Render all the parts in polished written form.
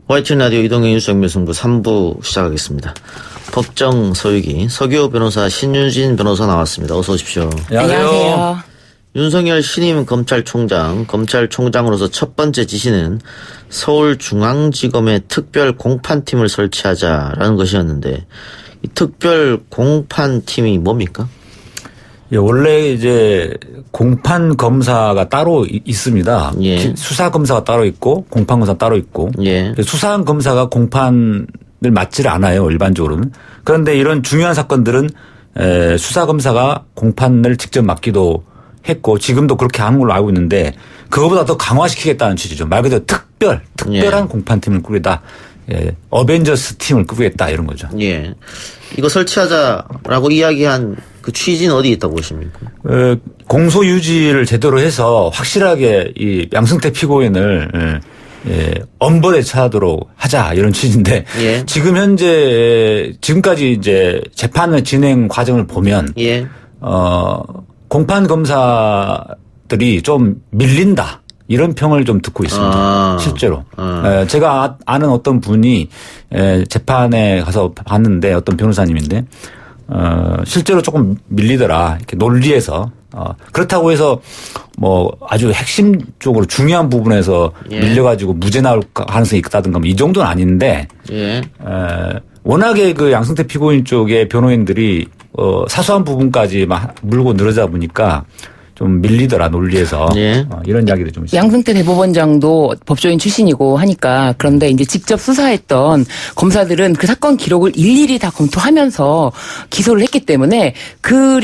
YTN 라디오 이동현 뉴스 정밀승부 3부 시작하겠습니다. 법정 서유기 서기호 변호사 신윤진 변호사 나왔습니다. 어서 오십시오. 안녕하세요. 윤석열 신임 검찰총장으로서 첫 번째 지시는 서울중앙지검에 특별 공판팀을 설치하자라는 것이었는데 이 특별 공판팀이 뭡니까? 예, 원래 이제 공판 검사가 따로 있습니다. 예. 수사 검사가 따로 있고 공판 검사 따로 있고. 예. 수사 검사가 공판을 맡지를 않아요, 일반적으로는. 그런데 이런 중요한 사건들은 수사 검사가 공판을 직접 맡기도 했고 지금도 그렇게 하는 걸로 알고 있는데 그거보다 더 강화시키겠다는 취지죠. 말 그대로 특별한 예. 공판팀을 꾸리다. 예, 어벤져스 팀을 꾸리겠다 이런 거죠. 예. 이거 설치하자라고 이야기한 그 취지는 어디에 있다고 보십니까? 공소 유지를 제대로 해서 확실하게 이 양승태 피고인을 엄벌에 처하도록 하자 이런 취지인데 예. 지금 지금까지 이제 재판의 진행 과정을 보면 예. 공판 검사들이 좀 밀린다. 이런 평을 좀 듣고 있습니다. 실제로. 제가 아는 어떤 분이 재판에 가서 봤는데 어떤 변호사님인데 실제로 조금 밀리더라. 이렇게 논리에서. 그렇다고 해서 뭐 아주 핵심적으로 중요한 부분에서 예. 밀려가지고 무죄 나올 가능성이 있다든가 뭐 이 정도는 아닌데 예. 워낙에 그 양승태 피고인 쪽의 변호인들이 사소한 부분까지 막 물고 늘어져 보니까 좀 밀리더라 논리에서. 예. 이런 이야기도 좀 있습니다. 양승태 대법원장도 법조인 출신이고 하니까 그런데 이제 직접 수사했던 검사들은 그 사건 기록을 일일이 다 검토하면서 기소를 했기 때문에 그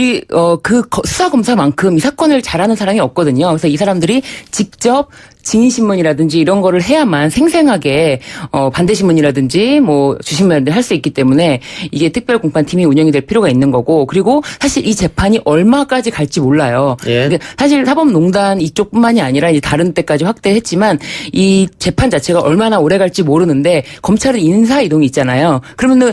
수사 검사만큼 이 사건을 잘하는 사람이 없거든요. 그래서 이 사람들이 직접 증인신문이라든지 이런 거를 해야만 생생하게 반대신문이라든지 뭐 주신문을 할 수 있기 때문에 이게 특별공판팀이 운영이 될 필요가 있는 거고 그리고 사실 이 재판이 얼마까지 갈지 몰라요. 예. 사실 사법농단 이쪽뿐만이 아니라 이제 다른 때까지 확대했지만 이 재판 자체가 얼마나 오래 갈지 모르는데 검찰은 인사이동이 있잖아요. 그러면은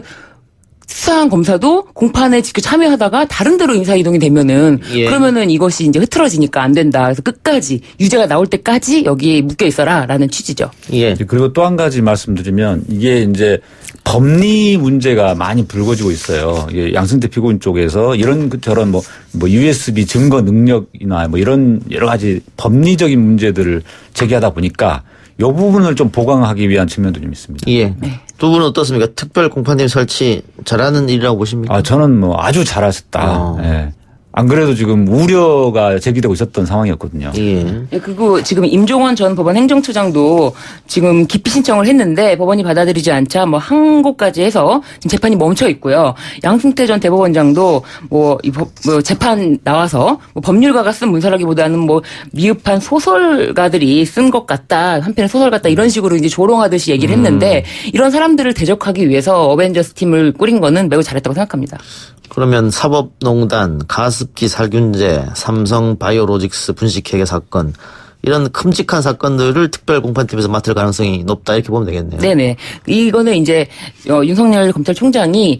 수사한 검사도 공판에 직접 참여하다가 다른 데로 인사이동이 되면은 예. 그러면은 이것이 이제 흐트러지니까 안 된다. 그래서 끝까지 유죄가 나올 때까지 여기에 묶여 있어라라는 취지죠. 예. 그리고 또 한 가지 말씀드리면 이게 이제 법리 문제가 많이 불거지고 있어요. 이게 양승태 피고인 쪽에서 이런 저런 뭐 USB 증거 능력이나 뭐 이런 여러 가지 법리적인 문제들을 제기하다 보니까 이 부분을 좀 보강하기 위한 측면도 좀 있습니다. 예. 두 분은 어떻습니까? 특별 공판팀 설치 잘하는 일이라고 보십니까? 저는 뭐 아주 잘하셨다. 예. 안 그래도 지금 우려가 제기되고 있었던 상황이었거든요. 예. 그리고 지금 임종원 전 법원 행정처장도 지금 기피 신청을 했는데 법원이 받아들이지 않자 뭐 항고까지 해서 지금 재판이 멈춰 있고요. 양승태 전 대법원장도 뭐 재판 나와서 뭐 법률가가 쓴 문서라기보다는 뭐 미흡한 소설가들이 쓴 것 같다. 한편의 소설 같다. 이런 식으로 이제 조롱하듯이 얘기를 했는데 이런 사람들을 대적하기 위해서 어벤져스 팀을 꾸린 거는 매우 잘했다고 생각합니다. 그러면 사법농단, 가습기 살균제, 삼성 바이오로직스 분식회계 사건 이런 큼직한 사건들을 특별공판팀에서 맡을 가능성이 높다 이렇게 보면 되겠네요. 네네. 이거는 이제 윤석열 검찰총장이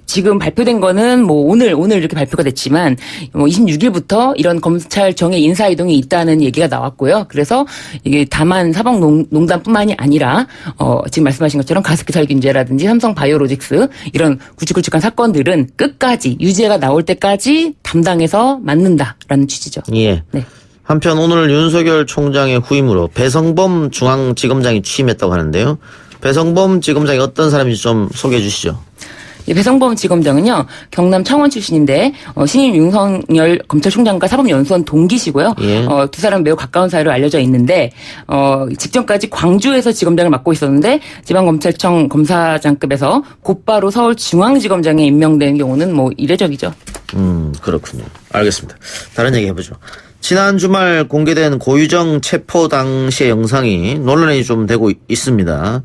지금 발표된 거는 뭐 오늘 이렇게 발표가 됐지만 뭐 26일부터 이런 검찰청의 인사이동이 있다는 얘기가 나왔고요. 그래서 이게 다만 사법농단뿐만이 아니라 지금 말씀하신 것처럼 가습기 살균제라든지 삼성 바이오로직스 이런 굵직굵직한 사건들은 끝까지 유죄가 나올 때까지 담당해서 맡는다라는 취지죠. 예. 네. 한편 오늘 윤석열 총장의 후임으로 배성범 중앙지검장이 취임했다고 하는데요. 배성범 지검장이 어떤 사람인지 좀 소개해 주시죠. 배성범 지검장은요, 경남 창원 출신인데, 신임 윤석열 검찰총장과 사법연수원 동기시고요. 예. 두 사람 매우 가까운 사이로 알려져 있는데, 직전까지 광주에서 지검장을 맡고 있었는데, 지방검찰청 검사장급에서 곧바로 서울중앙지검장에 임명되는 경우는 뭐 이례적이죠. 그렇군요. 알겠습니다. 다른 얘기 해보죠. 지난 주말 공개된 고유정 체포 당시의 영상이 논란이 좀 되고 있습니다.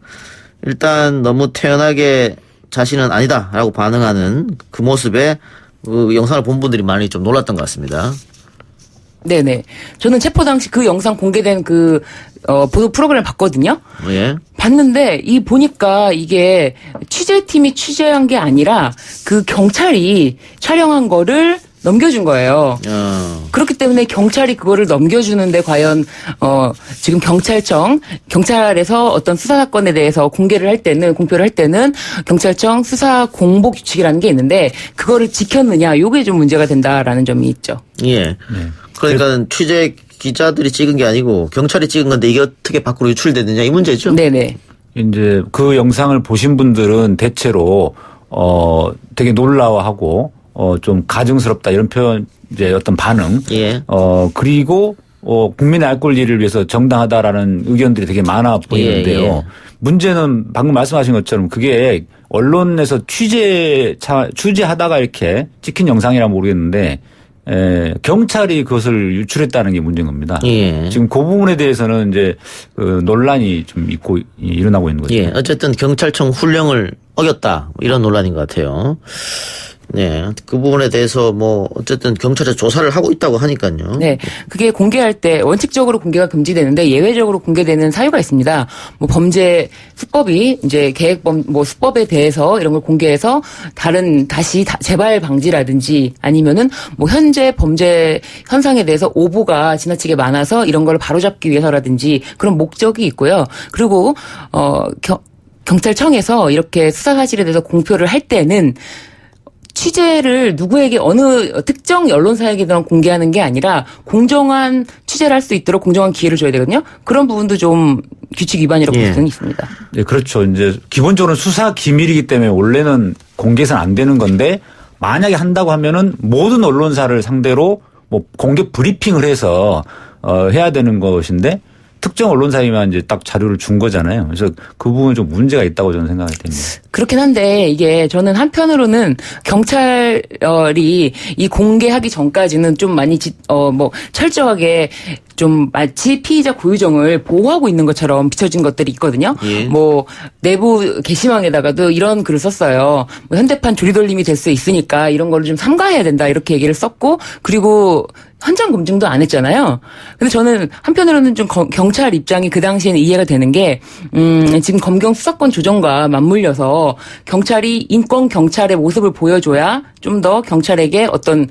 일단 너무 태연하게 자신은 아니다라고 반응하는 그 모습에 그 영상을 본 분들이 많이 좀 놀랐던 것 같습니다. 네네. 저는 체포 당시 그 영상 공개된 보도 프로그램을 봤거든요. 예. 봤는데 보니까 이게 취재팀이 취재한 게 아니라 그 경찰이 촬영한 거를 넘겨준 거예요. 그렇기 때문에 경찰이 그거를 넘겨주는데 과연 지금 경찰에서 어떤 수사 사건에 대해서 공표를 할 때는 경찰청 수사 공보 규칙이라는 게 있는데 그거를 지켰느냐, 요게 좀 문제가 된다라는 점이 있죠. 예. 그러니까 취재 기자들이 찍은 게 아니고 경찰이 찍은 건데 이게 어떻게 밖으로 유출되느냐 이 문제죠. 네네. 이제 그 영상을 보신 분들은 대체로 되게 놀라워하고 좀 가증스럽다 이런 표현, 이제 어떤 반응. 예. 그리고 국민의 알 권리를 위해서 정당하다라는 의견들이 되게 많아 보이는데요. 예. 문제는 방금 말씀하신 것처럼 그게 언론에서 취재하다가 이렇게 찍힌 영상이라 모르겠는데 경찰이 그것을 유출했다는 게 문제인 겁니다. 예. 지금 그 부분에 대해서는 이제 논란이 좀 일어나고 있는 거죠. 예. 어쨌든 경찰청 훈령을 어겼다 이런 논란인 것 같아요. 네. 그 부분에 대해서 뭐 어쨌든 경찰에 조사를 하고 있다고 하니까요. 네. 그게 공개할 때 원칙적으로 공개가 금지되는데 예외적으로 공개되는 사유가 있습니다. 뭐 범죄 수법이 이제 수법에 대해서 이런 걸 공개해서 다시 재발 방지라든지 아니면은 뭐 현재 범죄 현상에 대해서 오보가 지나치게 많아서 이런 걸 바로잡기 위해서라든지 그런 목적이 있고요. 그리고 경찰청에서 이렇게 수사 사실에 대해서 공표를 할 때는 취재를 누구에게 어느 특정 언론사에게만 공개하는 게 아니라 공정한 취재를 할 수 있도록 공정한 기회를 줘야 되거든요. 그런 부분도 좀 규칙 위반이라고 볼 수는 있습니다. 네, 그렇죠. 이제 기본적으로 수사 기밀이기 때문에 원래는 공개해서는 안 되는 건데 만약에 한다고 하면은 모든 언론사를 상대로 뭐 공개 브리핑을 해서 해야 되는 것인데 특정 언론사에만 이제 딱 자료를 준 거잖아요. 그래서 그 부분은 좀 문제가 있다고 저는 생각이 됩니다. 그렇긴 한데 이게 저는 한편으로는 경찰이 이 공개하기 전까지는 좀 많이 철저하게 좀 마치 피의자 고유정을 보호하고 있는 것처럼 비춰진 것들이 있거든요. 예. 뭐 내부 게시망에다가도 이런 글을 썼어요. 뭐 현대판 조리돌림이 될 수 있으니까 이런 거를 좀 삼가해야 된다 이렇게 얘기를 썼고 그리고 현장 검증도 안 했잖아요. 근데 저는 한편으로는 좀 경찰 입장이 그 당시에는 이해가 되는 게 지금 검경 수사권 조정과 맞물려서 경찰이 인권 경찰의 모습을 보여줘야 좀 더 경찰에게 어떤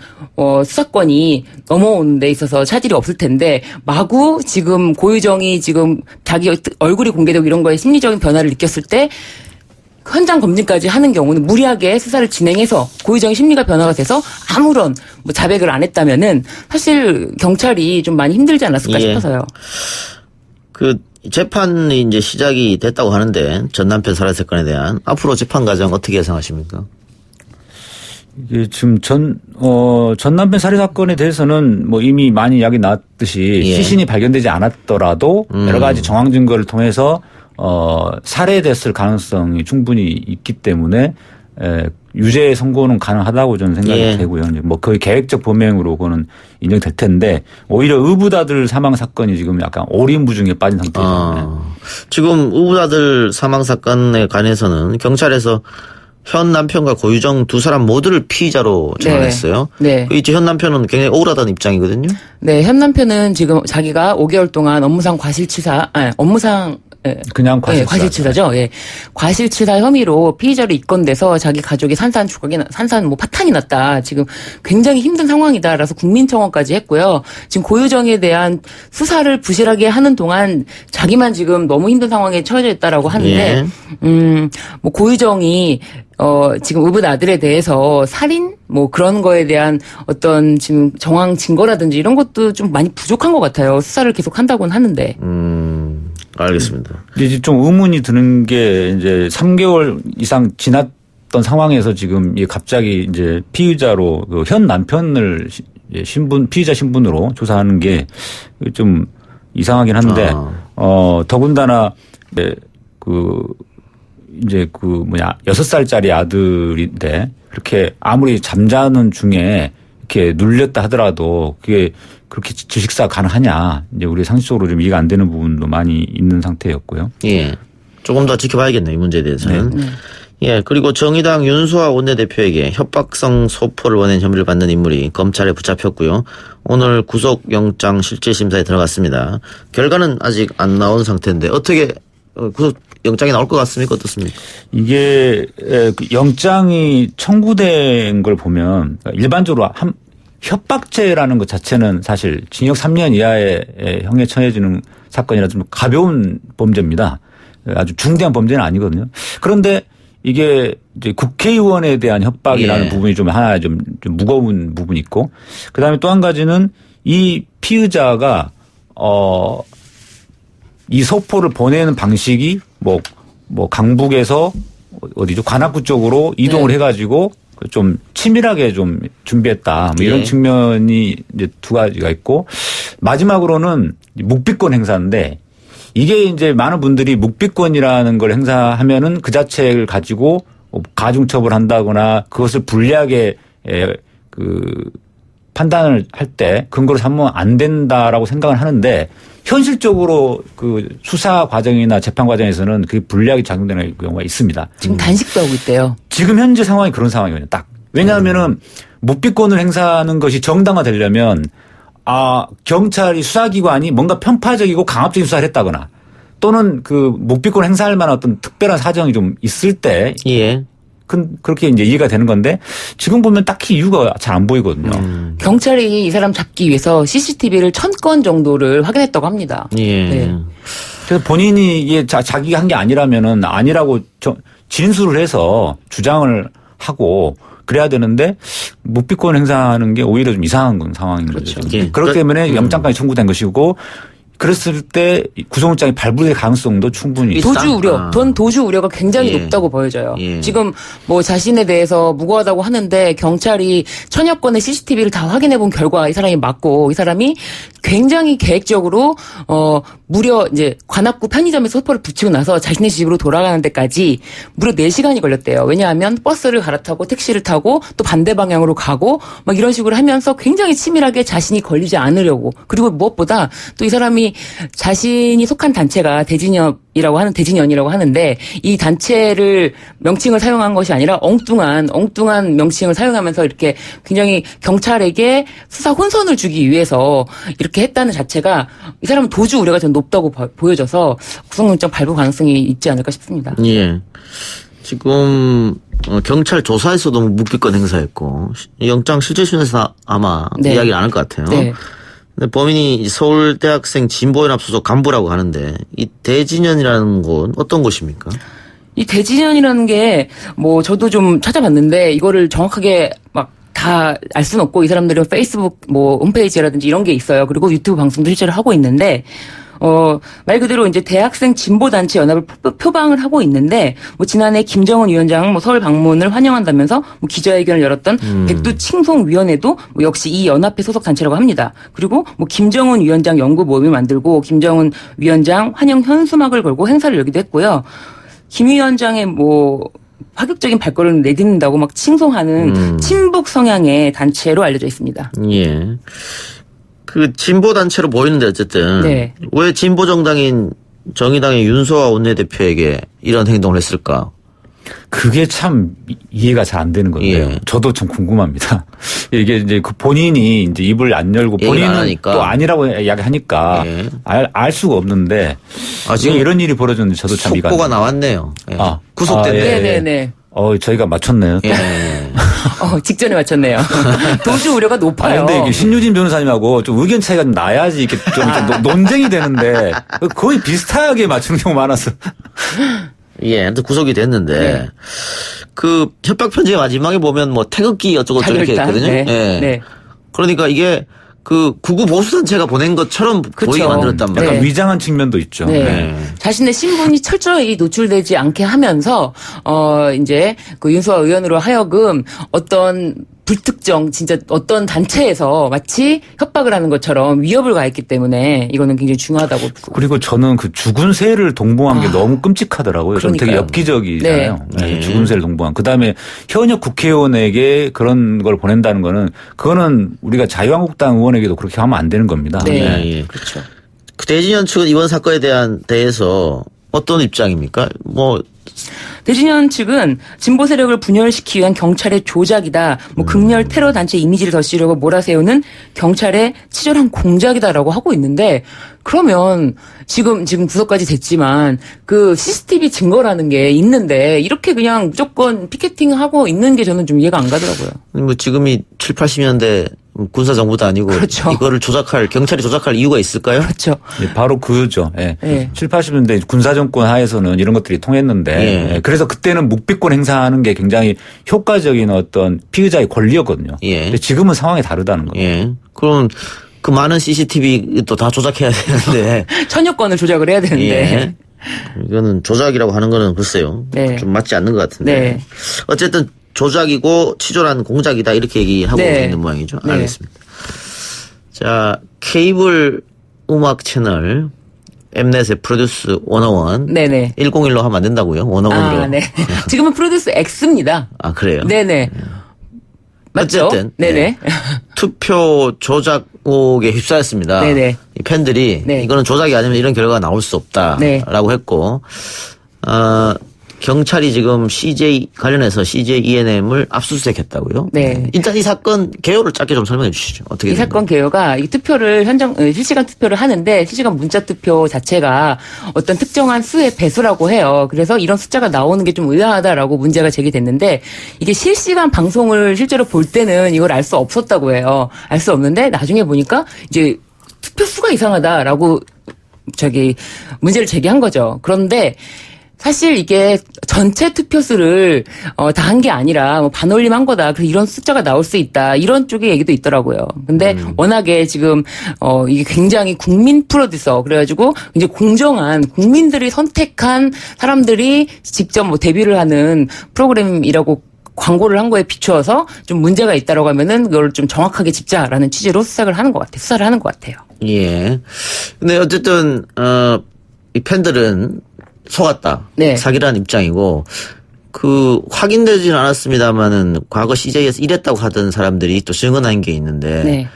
수사권이 넘어오는 데 있어서 차질이 없을 텐데 마구 지금 고유정이 지금 자기 얼굴이 공개되고 이런 거에 심리적인 변화를 느꼈을 때 현장 검증까지 하는 경우는 무리하게 수사를 진행해서 고유정의 심리가 변화가 돼서 아무런 자백을 안 했다면은 사실 경찰이 좀 많이 힘들지 않았을까 싶어서요. 그 재판이 이제 시작이 됐다고 하는데 전 남편 살해 사건에 대한 앞으로 재판 과정 어떻게 예상하십니까? 이게 지금 전 남편 살해 사건에 대해서는 뭐 이미 많이 이야기 나왔듯이 시신이 발견되지 않았더라도 여러 가지 정황 증거를 통해서 살해됐을 가능성이 충분히 있기 때문에 유죄 선고는 가능하다고 저는 생각이 되고요. 뭐 거의 계획적 범행으로 그거는 인정될 텐데 오히려 의붓아들 사망 사건이 지금 약간 오리무중에 빠진 상태죠. 지금 의붓아들 사망 사건에 관해서는 경찰에서 현 남편과 고유정 두 사람 모두를 피의자로 전환했어요. 네. 이제 현 남편은 굉장히 억울하다는 입장이거든요. 네, 현 남편은 지금 자기가 5개월 동안 업무상 그냥 과실치사죠. 예. 과실치사 혐의로 피의자로 입건돼서 자기 가족이 산산 파탄이 났다. 지금 굉장히 힘든 상황이다라서 국민청원까지 했고요. 지금 고유정에 대한 수사를 부실하게 하는 동안 자기만 지금 너무 힘든 상황에 처해져 있다라고 하는데, 뭐 고유정이 지금 의붓 아들에 대해서 살인 뭐 그런 거에 대한 어떤 지금 정황 증거라든지 이런 것도 좀 많이 부족한 것 같아요. 수사를 계속 한다고는 하는데. 알겠습니다. 이제 좀 의문이 드는 게 이제 3개월 이상 지났던 상황에서 지금 갑자기 이제 피의자로 그 현 남편을 피의자 신분으로 조사하는 게 좀 이상하긴 한데 더군다나 이제 6살짜리 아들인데 그렇게 아무리 잠자는 중에 이렇게 눌렸다 하더라도 그게 그렇게 질식사가 가능하냐. 이제 우리 상식적으로 좀 이해가 안 되는 부분도 많이 있는 상태였고요. 예. 조금 더 지켜봐야겠네요. 이 문제에 대해서는. 예. 그리고 정의당 윤소아 원내대표에게 협박성 소포를 원한 혐의를 받는 인물이 검찰에 붙잡혔고요. 오늘 구속영장 실질심사에 들어갔습니다. 결과는 아직 안 나온 상태인데 어떻게 구속영장이 나올 것 같습니까? 어떻습니까? 이게 영장이 청구된 걸 보면 일반적으로 협박죄라는 것 자체는 사실 징역 3년 이하의 형에 처해지는 사건이라 좀 가벼운 범죄입니다. 아주 중대한 범죄는 아니거든요. 그런데 이게 이제 국회의원에 대한 협박이라는 예. 부분이 좀 하나 좀 무거운 부분이 있고, 그다음에 또 한 가지는 이 피의자가 이 소포를 보내는 방식이 뭐 강북에서 어디죠? 관악구 쪽으로 이동을 네. 해가지고 좀 치밀하게 좀 준비했다. 뭐 이런 예. 측면이 이제 두 가지가 있고, 마지막으로는 묵비권 행사인데, 이게 이제 많은 분들이 묵비권이라는 걸 행사하면은 그 자체를 가지고 가중처벌 한다거나 그것을 불리하게 판단을 할 때 근거로 삼으면 안 된다라고 생각을 하는데, 현실적으로 그 수사 과정이나 재판 과정에서는 그게 불리하게 작용되는 경우가 있습니다. 지금 단식도 하고 있대요. 지금 현재 상황이 그런 상황이거든요. 딱. 왜냐하면은 묵비권을 행사하는 것이 정당화되려면 경찰이 수사기관이 뭔가 편파적이고 강압적인 수사를 했다거나, 또는 그 묵비권 행사할 만한 어떤 특별한 사정이 좀 있을 때 예. 그렇게 이제 이해가 되는 건데, 지금 보면 딱히 이유가 잘 안 보이거든요. 경찰이 이 사람 잡기 위해서 CCTV를 1000건 정도를 확인했다고 합니다. 예. 네. 그래서 본인이 이게 자기가 한 게 아니라면은 아니라고 진술을 해서 주장을 하고 그래야 되는데, 묵비권 행사하는 게 오히려 좀 이상한 상황인 거죠. 그렇죠. 예. 그렇기 때문에 영장까지 청구된 것이고, 그랬을 때 구속영장이 발부될 가능성도 충분히 있다. 도주 우려, 도주 우려가 굉장히 예. 높다고 보여져요. 예. 지금 뭐 자신에 대해서 무고하다고 하는데, 경찰이 1000여 건의 CCTV를 다 확인해 본 결과 이 사람이 맞고, 이 사람이 굉장히 계획적으로 무려 이제 관악구 편의점에 소포를 붙이고 나서 자신의 집으로 돌아가는 데까지 무려 4시간이 걸렸대요. 왜냐하면 버스를 갈아타고 택시를 타고 또 반대 방향으로 가고 막 이런 식으로 하면서 굉장히 치밀하게 자신이 걸리지 않으려고. 그리고 무엇보다 또 이 사람이 자신이 속한 단체가 대진연이라고 하는데, 이 단체를 명칭을 사용한 것이 아니라 엉뚱한 명칭을 사용하면서 이렇게 굉장히 경찰에게 수사 혼선을 주기 위해서 이렇게 했다는 자체가, 이 사람은 도주 우려가 좀 높다고 보여져서 구속영장 발부 가능성이 있지 않을까 싶습니다. 예. 지금 경찰 조사에서도 묵비권 행사했고, 영장 실질 심에서 아마 네. 이야기 안 할 것 같아요. 네. 근데 범인이 서울대학생 진보연합 소속 간부라고 하는데, 이 대진연이라는 곳 어떤 곳입니까? 이 대진연이라는 게 뭐 저도 좀 찾아봤는데, 이거를 정확하게 막 다 알 수는 없고, 이 사람들은 페이스북 뭐 홈페이지라든지 이런 게 있어요. 그리고 유튜브 방송도 실제로 하고 있는데, 말 그대로 이제 대학생 진보단체 연합을 표방을 하고 있는데, 뭐 지난해 김정은 위원장 뭐 서울 방문을 환영한다면서 뭐 기자회견을 열었던 백두칭송위원회도 뭐 역시 이 연합회 소속 단체라고 합니다. 그리고 뭐 김정은 위원장 연구 모임을 만들고 김정은 위원장 환영 현수막을 걸고 행사를 열기도 했고요. 김 위원장의 뭐 파격적인 발걸음을 내딛는다고 막 칭송하는 친북 성향의 단체로 알려져 있습니다. 예. 그 진보 단체로 보이는데 어쨌든 네. 왜 진보 정당인 정의당의 윤소아 원내대표에게 이런 행동을 했을까? 그게 참 이해가 잘 안 되는 건데요. 예. 저도 좀 궁금합니다. 이게 이제 그 본인이 이제 입을 안 열고 얘기를 안 본인은 하니까. 또 아니라고 이야기하니까 예. 알 수가 없는데, 지금 지금 이런 일이 벌어졌는데 저도 참 이해가 안 속보가 돼요. 나왔네요. 예. 아. 구속됐네. 아, 예. 네네네. 저희가 맞췄네요. 또. 예. 직전에 맞췄네요. 도주 우려가 높아요. 근데 이게 신유진 변호사님하고 좀 의견 차이가 좀 나야지 이렇게 좀 이렇게 논쟁이 되는데, 거의 비슷하게 맞추는 경우가 많았어. 예, 아무튼 구속이 됐는데, 네. 그 협박 편지 마지막에 보면 뭐 태극기 어쩌고저쩌고 이렇게 자결단. 했거든요. 네. 예. 네. 그러니까 이게 그 구구 보수단체가 보낸 것처럼 그쵸. 보이게 만들었단 약간 말이에요. 네. 위장한 측면도 있죠. 네. 네. 자신의 신분이 철저히 노출되지 않게 하면서, 이제 그 윤소아 의원으로 하여금 어떤 불특정, 진짜 어떤 단체에서 마치 협박을 하는 것처럼 위협을 가했기 때문에 이거는 굉장히 중요하다고. 그리고 저는 그 죽은 새를 동봉한 게 너무 끔찍하더라고요. 저는 되게 그러니까요. 엽기적이잖아요. 네. 죽은 새를 동봉한. 그다음에 현역 국회의원에게 그런 걸 보낸다는 거는, 그거는 우리가 자유한국당 의원에게도 그렇게 하면 안 되는 겁니다. 네. 예. 그렇죠. 그 대진연 측은 이번 사건에 대해서 어떤 입장입니까? 뭐 대진현 측은 진보 세력을 분열시키기 위한 경찰의 조작이다. 뭐 극렬 테러 단체 이미지를 덧씌우려고 몰아세우는 경찰의 치졸한 공작이다라고 하고 있는데, 그러면 지금 구속까지 됐지만 그 CCTV 증거라는 게 있는데 이렇게 그냥 무조건 피켓팅하고 있는 게 저는 좀 이해가 안 가더라고요. 뭐 지금이 7, 80년대 군사정부도 아니고 그렇죠. 이거를 경찰이 조작할 이유가 있을까요? 그렇죠. 예, 바로 그죠. 예. 예. 7, 80년대 군사정권 하에서는 이런 것들이 통했는데 예. 예, 그래서 그때는 묵비권 행사하는 게 굉장히 효과적인 어떤 피의자의 권리였거든요. 예. 근데 지금은 상황이 다르다는 거예요. 예. 그럼 그 많은 CCTV 또 다 조작해야 되는데. 천여권을 조작을 해야 되는데. 예. 이거는 조작이라고 하는 거는 글쎄요. 네. 좀 맞지 않는 것 같은데. 네. 어쨌든 조작이고 치졸한 공작이다 이렇게 얘기하고 네. 있는 모양이죠. 네. 알겠습니다. 자, 케이블 음악 채널 엠넷의 프로듀스 101. 네네. 101로 하면 안 된다고요? 101으로. 아, 네. 지금은 프로듀스 X입니다. 아, 그래요? 네네. 맞죠? 어쨌든 네네. 네. 투표 조작 의혹에 휩싸였습니다. 네네. 이 팬들이 네. 이거는 조작이 아니면 이런 결과가 나올 수 없다라고 네. 했고 경찰이 지금 관련해서 CJ ENM을 압수수색했다고요. 네. 일단 이 사건 개요를 짧게 좀 설명해 주시죠. 어떻게 이 된 사건 개요가 이 투표를 실시간 투표를 하는데 실시간 문자 투표 자체가 어떤 특정한 수의 배수라고 해요. 그래서 이런 숫자가 나오는 게 좀 의아하다라고 문제가 제기됐는데 이게 실시간 방송을 실제로 볼 때는 이걸 알 수 없었다고 해요. 알 수 없는데 나중에 보니까 이제 투표 수가 이상하다라고 문제를 제기한 거죠. 그런데 사실 이게 전체 투표수를 다 한 게 아니라 뭐 반올림한 거다. 그래서 이런 숫자가 나올 수 있다. 이런 쪽의 얘기도 있더라고요. 근데 워낙에 지금 이게 굉장히 국민 프로듀서 그래가지고 이제 공정한 국민들이 선택한 사람들이 직접 뭐 데뷔를 하는 프로그램이라고 광고를 한 거에 비추어서 좀 문제가 있다라고 하면은 그걸 좀 정확하게 짚자라는 취지로 수사를 하는 것 같아요. 예. 근데 어쨌든 이 팬들은 속았다. 네. 사기라는 입장이고 확인되지는 않았습니다만은 과거 CJ에서 이랬다고 하던 사람들이 또 증언한 게 있는데 네.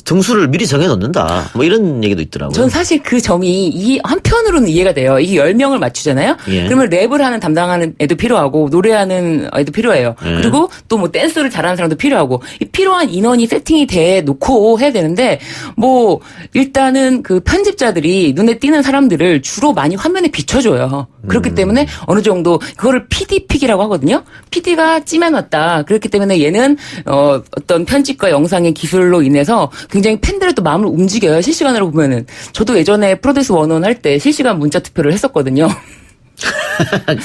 등수를 미리 정해놓는다. 뭐 이런 얘기도 있더라고요. 전 사실 그 점이 한편으로는 이해가 돼요. 이게 10명을 맞추잖아요. 예. 그러면 랩을 하는 담당하는 애도 필요하고 노래하는 애도 필요해요. 예. 그리고 또 뭐 댄스를 잘하는 사람도 필요하고 이 필요한 인원이 세팅이 돼 놓고 해야 되는데 뭐 일단은 그 편집자들이 눈에 띄는 사람들을 주로 많이 화면에 비춰줘요. 그렇기 때문에 어느 정도 그거를 PD픽이라고 하거든요. PD가 찜해놨다. 그렇기 때문에 얘는 어떤 편집과 영상의 기술로 인해서 굉장히 팬들의 또 마음을 움직여요. 실시간으로 보면은. 저도 예전에 프로듀스 101 할 때 실시간 문자 투표를 했었거든요.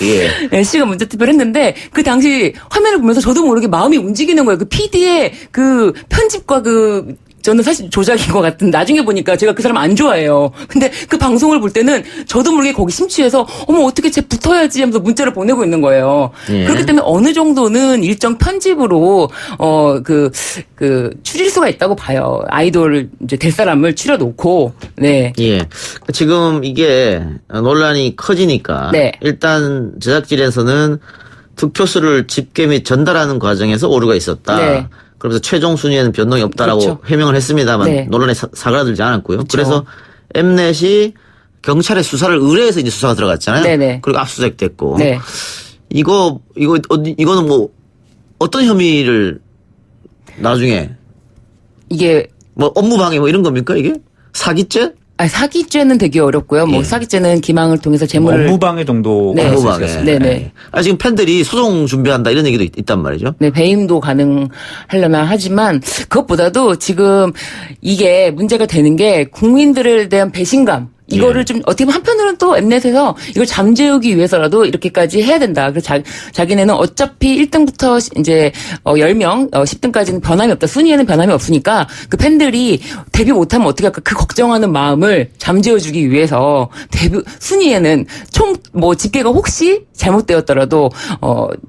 예. 네, 실시간 문자 투표를 했는데 그 당시 화면을 보면서 저도 모르게 마음이 움직이는 거예요. 그 PD의 그 편집과 저는 사실 조작인 것 같은 나중에 보니까 제가 그 사람 안 좋아해요. 근데 그 방송을 볼 때는 저도 모르게 거기 심취해서 어머 어떻게 쟤 붙어야지 하면서 문자를 보내고 있는 거예요. 예. 그렇기 때문에 어느 정도는 일정 편집으로 추릴 수가 있다고 봐요. 아이돌 이제 될 사람을 추려놓고 네. 예. 지금 이게 논란이 커지니까 네. 일단 제작진에서는 득표수를 집계 및 전달하는 과정에서 오류가 있었다. 네. 그러면서 최종 순위에는 변동이 없다라고 그렇죠. 해명을 했습니다만 네. 논란에 사그라들지 않았고요. 그렇죠. 그래서 엠넷이 경찰에 수사를 의뢰해서 이제 수사가 들어갔잖아요. 네네. 그리고 압수수색됐고. 네. 이거는 뭐 어떤 혐의를 나중에 이게 뭐 업무방해 뭐 이런 겁니까 이게? 사기죄? 사기죄는 되게 어렵고요. 뭐 예. 사기죄는 기망을 통해서 재물을 업무방해 정도 네. 할수 업무방해. 있겠습니다. 네네. 지금 팬들이 소송 준비한다 이런 얘기도 있단 말이죠. 네, 배임도 가능하려나 하지만 그것보다도 지금 이게 문제가 되는 게 국민들에 대한 배신감 이거를 예. 좀 어떻게 보면 한편으로는 또 엠넷에서 이걸 잠재우기 위해서라도 이렇게까지 해야 된다. 그래서 자기네는 어차피 1등부터 이제 10명, 10등까지는 변함이 없다. 순위에는 변함이 없으니까 그 팬들이 데뷔 못하면 어떻게 할까 그 걱정하는 마음을 잠재워주기 위해서 순위에는 총 집계가 혹시 잘못되었더라도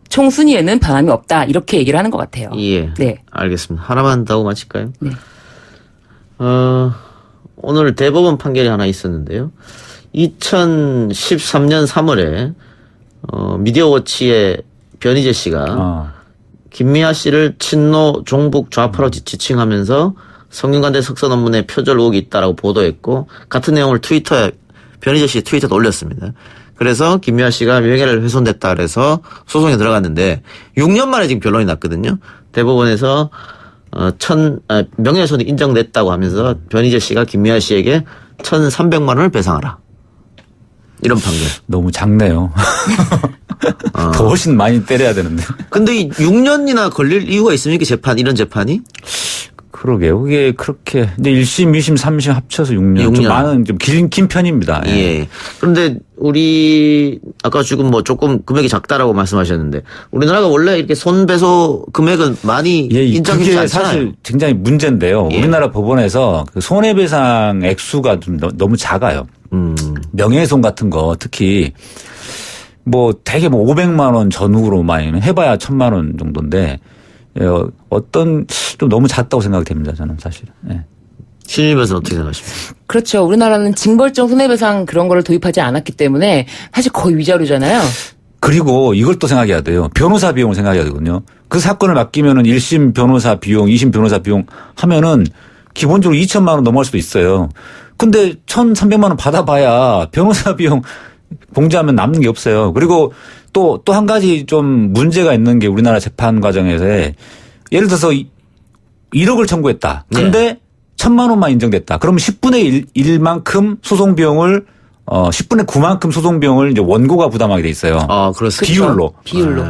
총 순위에는 변함이 없다. 이렇게 얘기를 하는 것 같아요. 예. 네. 알겠습니다. 하나만 더 마칠까요? 네. 오늘 대법원 판결이 하나 있었는데요. 2013년 3월에 미디어워치의 변희재 씨가 김미아 씨를 친노 종북 좌파로 지칭하면서 성균관대 석사 논문에 표절 의혹이 있다라고 보도했고 같은 내용을 변희재 씨 트위터에 올렸습니다. 그래서 김미아 씨가 명예를 훼손됐다 그래서 소송에 들어갔는데 6년 만에 지금 변론이 났거든요. 대법원에서 명예훼손이 인정됐다고 하면서 변희재 씨가 김미아 씨에게 1,300만 원을 배상하라. 이런 판결. 너무 작네요. 더 훨씬 많이 때려야 되는데. 근데 이 6년이나 걸릴 이유가 있습니까? 이런 재판이? 그러게요. 그게 그렇게 이제 1심, 2심, 3심 합쳐서 6년. 좀 많은 좀 긴 편입니다. 예. 예. 그런데 우리 아까 지금 뭐 조금 금액이 작다라고 말씀하셨는데 우리나라가 원래 이렇게 손배소 금액은 많이 예, 인정하지 그게 않잖아요. 사실 굉장히 문제인데요. 예. 우리나라 법원에서 그 손해배상 액수가 좀 너무 작아요. 명예훼손 같은 거 특히 뭐 되게 뭐 500만 원 전후로 많이 해봐야 1000만 원 정도인데 어떤 좀 너무 작다고 생각이 됩니다. 저는 사실. 예. 신입에서 어떻게 생각하십니까? 그렇죠. 우리나라는 징벌적 손해배상 그런 거를 도입하지 않았기 때문에 사실 거의 위자료잖아요. 그리고 이걸 또 생각해야 돼요. 변호사 비용을 생각해야 되거든요. 그 사건을 맡기면은 1심 변호사 비용, 2심 변호사 비용 하면은 기본적으로 2천만 원 넘어갈 수도 있어요. 근데 1,300만 원 받아봐야 변호사 비용 공제하면 남는 게 없어요. 그리고 또 한 가지 좀 문제가 있는 게 우리나라 재판 과정에서 예를 들어서 1억을 청구했다. 근데 1,000만 원만 인정됐다. 그러면 10분의 1만큼 소송 비용을 10분의 9만큼 소송 비용을 이제 원고가 부담하게 돼 있어요. 아, 그렇습니다. 비율로. 비율로.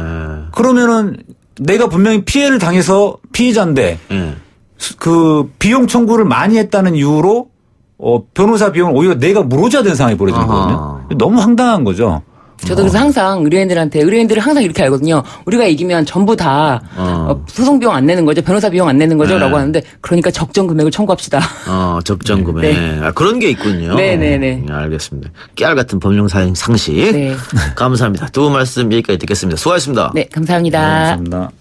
그러면은 내가 분명히 피해를 당해서 피해자인데 그 비용 청구를 많이 했다는 이유로 변호사 비용을 오히려 내가 물어줘야 되는 상황이 벌어지는 거거든요. 너무 황당한 거죠. 저도 그래서 항상 의뢰인들은 항상 이렇게 알거든요. 우리가 이기면 전부 다 소송 비용 안 내는 거죠. 변호사 비용 안 내는 거죠. 라고 하는데 그러니까 적정 금액을 청구합시다. 적정 금액. 네. 아, 그런 게 있군요. 네네네. 알겠습니다. 깨알 같은 법령 상식. 네. 감사합니다. 두 분 말씀 여기까지 듣겠습니다. 수고하셨습니다. 네, 감사합니다. 감사합니다.